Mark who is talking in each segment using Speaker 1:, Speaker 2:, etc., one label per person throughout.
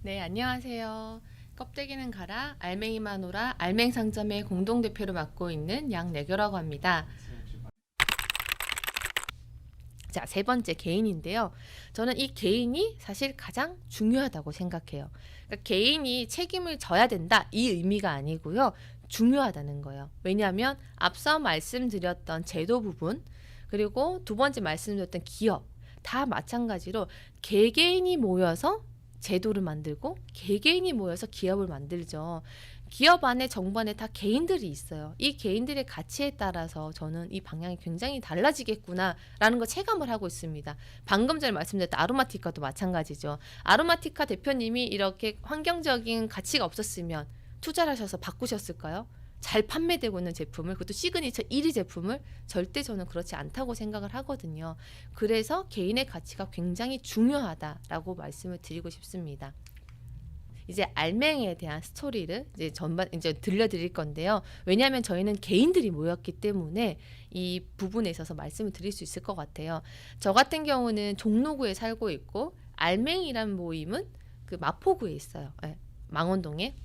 Speaker 1: 네, 안녕하세요. 껍데기는 가라, 알맹이만 오라, 알맹상점의 공동대표를 맡고 있는 양내교라고 합니다. 자, 세 번째 개인인데요. 저는 이 개인이 사실 가장 중요하다고 생각해요. 그러니까 개인이 책임을 져야 된다, 이 의미가 아니고요. 중요하다는 거예요. 왜냐하면 앞서 말씀드렸던 제도 부분, 그리고 두 번째 말씀드렸던 기업, 다 마찬가지로 개개인이 모여서 제도를 만들고 개개인이 모여서 기업을 만들죠. 기업 안에 정부 안에 다 개인들이 있어요. 이 개인들의 가치에 따라서 저는 이 방향이 굉장히 달라지겠구나라는 걸 체감을 하고 있습니다. 방금 전에 말씀드렸던 아로마티카도 마찬가지죠. 아로마티카 대표님이 이렇게 환경적인 가치가 없었으면 투자를 하셔서 바꾸셨을까요? 잘 판매되고 있는 제품을, 그것도 시그니처 1위 제품을, 절대 저는 그렇지 않다고 생각을 하거든요. 그래서 개인의 가치가 굉장히 중요하다라고 말씀을 드리고 싶습니다. 이제 알맹이에 대한 스토리를 이제 들려드릴 건데요. 왜냐하면 저희는 개인들이 모였기 때문에 이 부분에 있어서 말씀을 드릴 수 있을 것 같아요. 저 같은 경우는 종로구에 살고 있고, 알맹이란 모임은 그 마포구에 있어요. 네, 망원동에.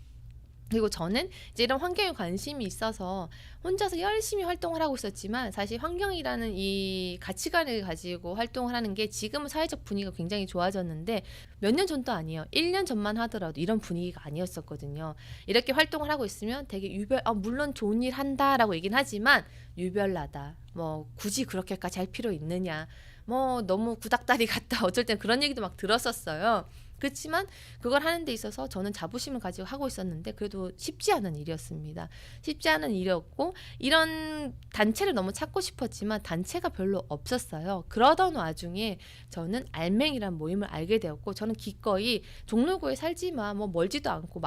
Speaker 1: 그리고 저는 이제 이런 환경에 관심이 있어서 혼자서 열심히 활동을 하고 있었지만, 사실 환경이라는 이 가치관을 가지고 활동을 하는 게 지금은 사회적 분위기가 굉장히 좋아졌는데, 몇 년 전도 아니에요. 1년 전만 하더라도 이런 분위기가 아니었었거든요. 이렇게 활동을 하고 있으면 되게 물론 좋은 일 한다라고 얘기는 하지만 유별나다. 뭐 굳이 그렇게까지 할 필요 있느냐. 뭐 너무 구닥다리 같다. 어쩔 땐 그런 얘기도 막 들었었어요. 그렇지만 그걸 하는 데 있어서 저는 자부심을 가지고 하고 있었는데, 그래도 쉽지 않은 일이었습니다. 쉽지 않은 일이었고, 이런 단체를 너무 찾고 싶었지만 단체가 별로 없었어요. 그러던 와중에 저는 알맹이란 모임을 알게 되었고, 저는 기꺼이 종로구에 살지만 뭐 멀지도 않고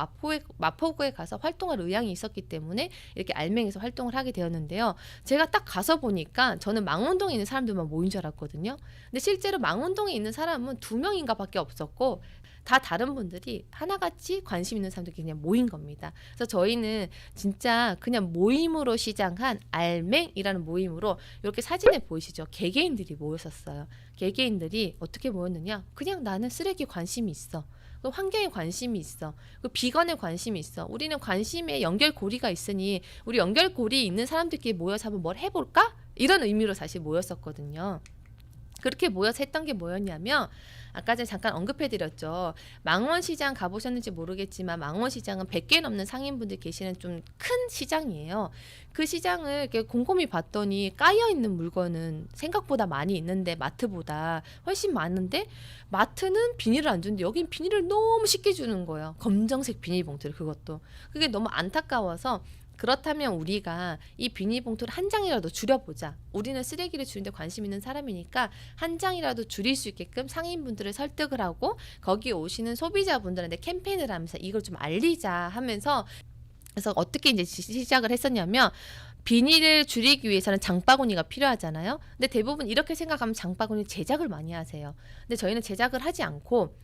Speaker 1: 마포구에 가서 활동할 의향이 있었기 때문에 이렇게 알맹이에서 활동을 하게 되었는데요. 제가 딱 가서 보니까 저는 망원동에 있는 사람들만 모인 줄 알았거든요. 근데 실제로 망원동에 있는 사람은 2명인가 밖에 없었고, 다 다른 분들이 하나같이 관심 있는 사람들이 그냥 모인 겁니다. 그래서 저희는 진짜 그냥 모임으로 시작한 알맹이라는 모임으로, 이렇게 사진에 보이시죠? 개개인들이 모였었어요. 개개인들이 어떻게 모였느냐? 그냥 나는 쓰레기 관심이 있어. 환경에 관심이 있어. 비건에 관심이 있어. 우리는 관심에 연결고리가 있으니 우리 연결고리 있는 사람들끼리 모여서 한번 뭘 해볼까? 이런 의미로 사실 모였었거든요. 그렇게 모여서 했던 게 뭐였냐면, 아까 전에 잠깐 언급해드렸죠. 망원시장 가보셨는지 모르겠지만 망원시장은 100개 넘는 상인분들 계시는 좀 큰 시장이에요. 그 시장을 이렇게 곰곰이 봤더니 까여있는 물건은 생각보다 많이 있는데, 마트보다 훨씬 많은데, 마트는 비닐을 안 주는데 여긴 비닐을 너무 쉽게 주는 거예요. 검정색 비닐봉투를, 그것도. 그게 너무 안타까워서, 그렇다면 우리가 이 비닐봉투를 한 장이라도 줄여보자. 우리는 쓰레기를 주는데 관심 있는 사람이니까 한 장이라도 줄일 수 있게끔 상인분들을 설득을 하고, 거기 오시는 소비자분들한테 캠페인을 하면서 이걸 좀 알리자 하면서, 그래서 어떻게 이제 시작을 했었냐면, 비닐을 줄이기 위해서는 장바구니가 필요하잖아요. 근데 대부분 이렇게 생각하면 장바구니 제작을 많이 하세요. 근데 저희는 제작을 하지 않고,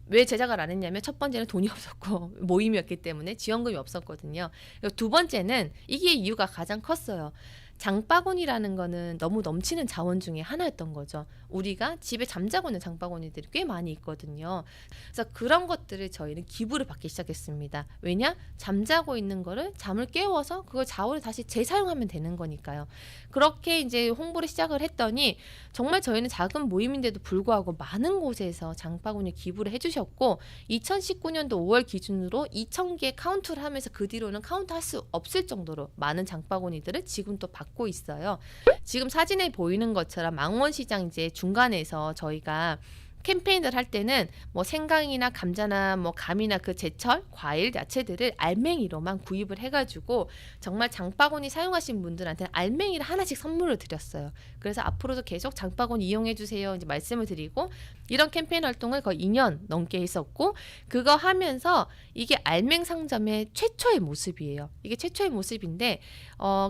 Speaker 1: 왜 제작을 안 했냐면, 첫 번째는 돈이 없었고 모임이었기 때문에 지원금이 없었거든요. 그리고 두 번째는 이게 이유가 가장 컸어요. 장바구니라는 거는 너무 넘치는 자원 중에 하나였던 거죠. 우리가 집에 잠자고 있는 장바구니들이 꽤 많이 있거든요. 그래서 그런 것들을 저희는 기부를 받기 시작했습니다. 왜냐? 잠자고 있는 거를 잠을 깨워서 그걸 자원을 다시 재사용하면 되는 거니까요. 그렇게 이제 홍보를 시작을 했더니, 정말 저희는 작은 모임인데도 불구하고 많은 곳에서 장바구니 기부를 해주셨고, 2019년도 5월 기준으로 2,000개 카운트를 하면서 그 뒤로는 카운트할 수 없을 정도로 많은 장바구니들을 지금 또 받고 있어요. 지금 사진에 보이는 것처럼 망원시장 이제 중간에서 저희가 캠페인을 할 때는 뭐 생강이나 감자나 뭐 감이나 그 제철 과일 야채들을 알맹이로만 구입을 해가지고, 정말 장바구니 사용하신 분들한테는 알맹이를 하나씩 선물을 드렸어요. 그래서 앞으로도 계속 장바구니 이용해 주세요 이제 말씀을 드리고, 이런 캠페인 활동을 거의 2년 넘게 했었고, 그거 하면서 이게 알맹상점의 최초의 모습이에요. 이게 최초의 모습인데,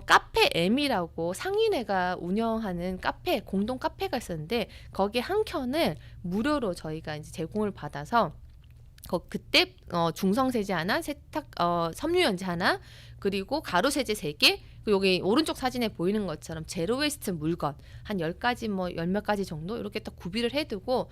Speaker 1: 카페 M이라고 상인회가 운영하는 카페, 공동 카페가 있었는데, 거기에 한 켠을 무료로 저희가 이제 제공을 받아서, 그때 중성세제 하나, 섬유유연제 하나, 그리고 가루세제 3개, 여기 오른쪽 사진에 보이는 것처럼 제로웨이스트 물건 한 10가지 뭐 10몇 가지 정도 이렇게 딱 구비를 해두고,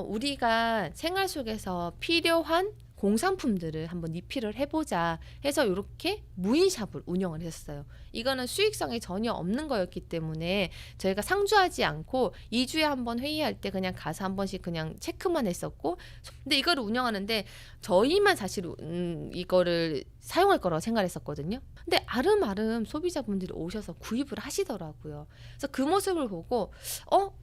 Speaker 1: 우리가 생활 속에서 필요한 공산품들을 한번 리필을 해보자 해서 이렇게 무인샵을 운영을 했었어요. 이거는 수익성이 전혀 없는 거였기 때문에 저희가 상주하지 않고 2주에 한 번 회의할 때 그냥 가서 한 번씩 그냥 체크만 했었고, 근데 이거를 운영하는데 저희만 사실 이거를 사용할 거라고 생각했었거든요. 근데 아름아름 소비자분들이 오셔서 구입을 하시더라고요. 그래서 그 모습을 보고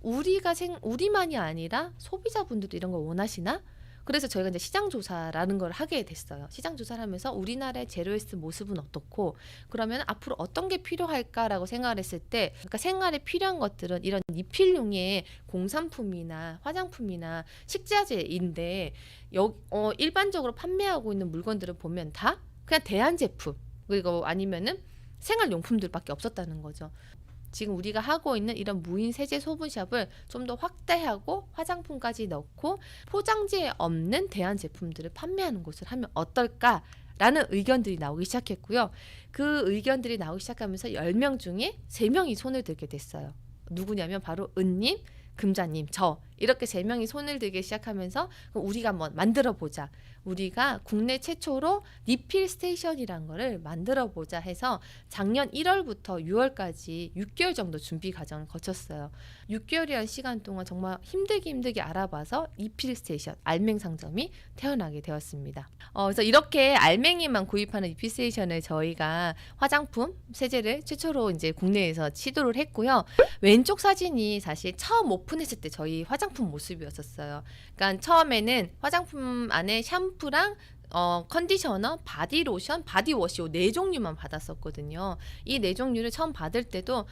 Speaker 1: 우리만이 아니라 소비자분들도 이런 걸 원하시나? 그래서 저희가 이제 시장 조사라는 걸 하게 됐어요. 시장 조사를 하면서 우리나라의 제로웨이스트 모습은 어떻고, 그러면 앞으로 어떤 게 필요할까라고 생각을 했을 때, 그러니까 생활에 필요한 것들은 이런 리필용의 공산품이나 화장품이나 식자재인데 일반적으로 판매하고 있는 물건들을 보면 다 그냥 대한 제품, 그리고 아니면은 생활용품들밖에 없었다는 거죠. 지금 우리가 하고 있는 이런 무인 세제 소분샵을 좀 더 확대하고 화장품까지 넣고 포장지에 없는 대한 제품들을 판매하는 곳을 하면 어떨까라는 의견들이 나오기 시작했고요. 그 의견들이 나오기 시작하면서 10명 중에 3명이 손을 들게 됐어요. 누구냐면 바로 은님, 금자님, 저 이렇게 3명이 손을 들기 시작하면서 그럼 우리가 한번 만들어 보자. 우리가 국내 최초로 리필 스테이션이란 거를 만들어 보자 해서 작년 1월부터 6월까지 6개월 정도 준비 과정을 거쳤어요. 6개월이라는 시간 동안 정말 힘들게 알아봐서 리필 스테이션, 알맹 상점이 태어나게 되었습니다. 그래서 이렇게 알맹이만 구입하는 리필 스테이션을 저희가 화장품, 세제를 최초로 이제 국내에서 시도를 했고요. 왼쪽 사진이 사실 처음 오픈했을 때 저희 화장품 모습이었었어요. 그러니까 처음에는 화장품 안에 샴푸랑 컨디셔너, 바디로션, 바디워시 이 4종류만 받았었거든요. 이 4종류를 처음 받을 때도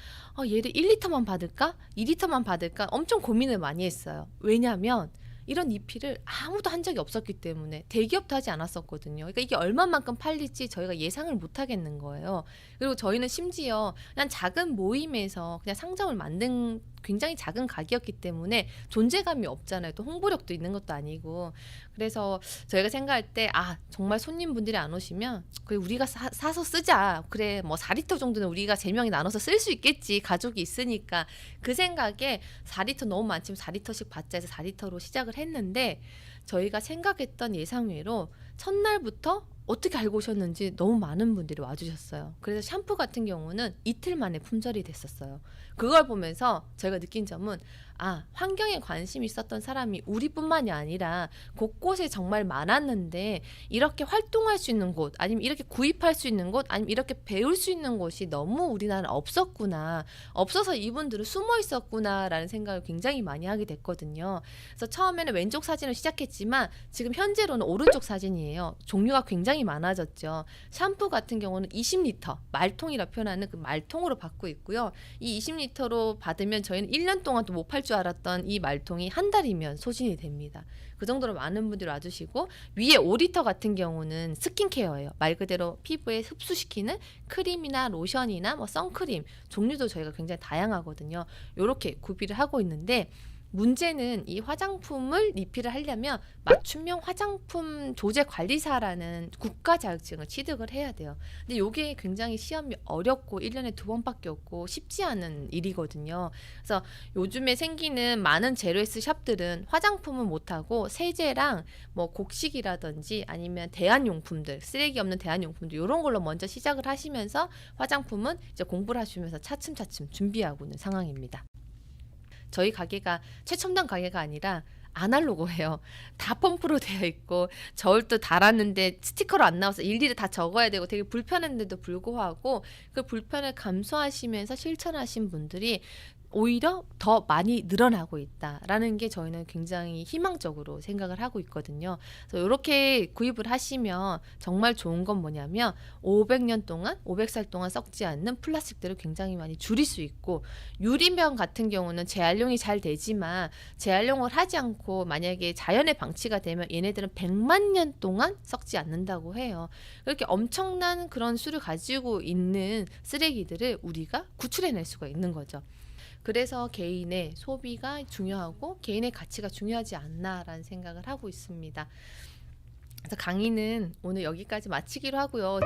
Speaker 1: 얘를 1리터만 받을까? 2리터만 받을까? 엄청 고민을 많이 했어요. 왜냐하면 이런 리필을 아무도 한 적이 없었기 때문에 대기업도 하지 않았었거든요. 그러니까 이게 얼마만큼 팔릴지 저희가 예상을 못 하겠는 거예요. 그리고 저희는 심지어 그냥 작은 모임에서 그냥 상점을 만든 굉장히 작은 가게였기 때문에 존재감이 없잖아요. 또 홍보력도 있는 것도 아니고. 그래서 저희가 생각할 때 정말 손님분들이 안 오시면 그래 우리가 사서 쓰자. 그래 뭐 4리터 정도는 우리가 3명이 나눠서 쓸 수 있겠지. 가족이 있으니까. 그 생각에 4리터 너무 많지만 4리터씩 받자 해서 4리터로 시작을 했는데 저희가 생각했던 예상외로 첫날부터 어떻게 알고 오셨는지 너무 많은 분들이 와주셨어요. 그래서 샴푸 같은 경우는 이틀 만에 품절이 됐었어요. 그걸 보면서 저희가 느낀 점은 환경에 관심이 있었던 사람이 우리뿐만이 아니라 곳곳에 정말 많았는데 이렇게 활동할 수 있는 곳, 아니면 이렇게 구입할 수 있는 곳, 아니면 이렇게 배울 수 있는 곳이 너무 우리나라에 없었구나. 없어서 이분들은 숨어 있었구나라는 생각을 굉장히 많이 하게 됐거든요. 그래서 처음에는 왼쪽 사진을 시작했지만 지금 현재로는 오른쪽 사진이에요. 종류가 굉장히 많아졌죠. 샴푸 같은 경우는 20리터, 말통이라 표현하는 그 말통으로 받고 있고요. 이 20리터로 받으면 저희는 1년 동안 또 못 팔 줄 알았던 이 말통이 한 달이면 소진이 됩니다. 그 정도로 많은 분들이 와주시고, 위에 5리터 같은 경우는 스킨케어예요. 말 그대로 피부에 흡수시키는 크림이나 로션이나 뭐 선크림 종류도 저희가 굉장히 다양하거든요. 이렇게 구비를 하고 있는데, 문제는 이 화장품을 리필을 하려면 맞춤형 화장품 조제 관리사라는 국가 자격증을 취득을 해야 돼요. 근데 이게 굉장히 시험이 어렵고 1년에 2번밖에 없고 쉽지 않은 일이거든요. 그래서 요즘에 생기는 많은 제로웨이스 샵들은 화장품은 못하고 세제랑 뭐 곡식이라든지 아니면 대한용품들, 쓰레기 없는 대한용품들 이런 걸로 먼저 시작을 하시면서 화장품은 이제 공부를 하시면서 차츰차츰 준비하고 있는 상황입니다. 저희 가게가 최첨단 가게가 아니라 아날로그예요. 다 펌프로 되어 있고 저울도 달았는데 스티커로 안 나와서 일일이 다 적어야 되고 되게 불편했는데도 불구하고 그 불편을 감수하시면서 실천하신 분들이 오히려 더 많이 늘어나고 있다라는 게 저희는 굉장히 희망적으로 생각을 하고 있거든요. 그래서 이렇게 구입을 하시면 정말 좋은 건 뭐냐면 500년 동안, 500살 동안 썩지 않는 플라스틱들을 굉장히 많이 줄일 수 있고, 유리병 같은 경우는 재활용이 잘 되지만 재활용을 하지 않고 만약에 자연에 방치가 되면 얘네들은 100만 년 동안 썩지 않는다고 해요. 그렇게 엄청난 그런 수를 가지고 있는 쓰레기들을 우리가 구출해낼 수가 있는 거죠. 그래서 개인의 소비가 중요하고 개인의 가치가 중요하지 않나라는 생각을 하고 있습니다. 그래서 강의는 오늘 여기까지 마치기로 하고요.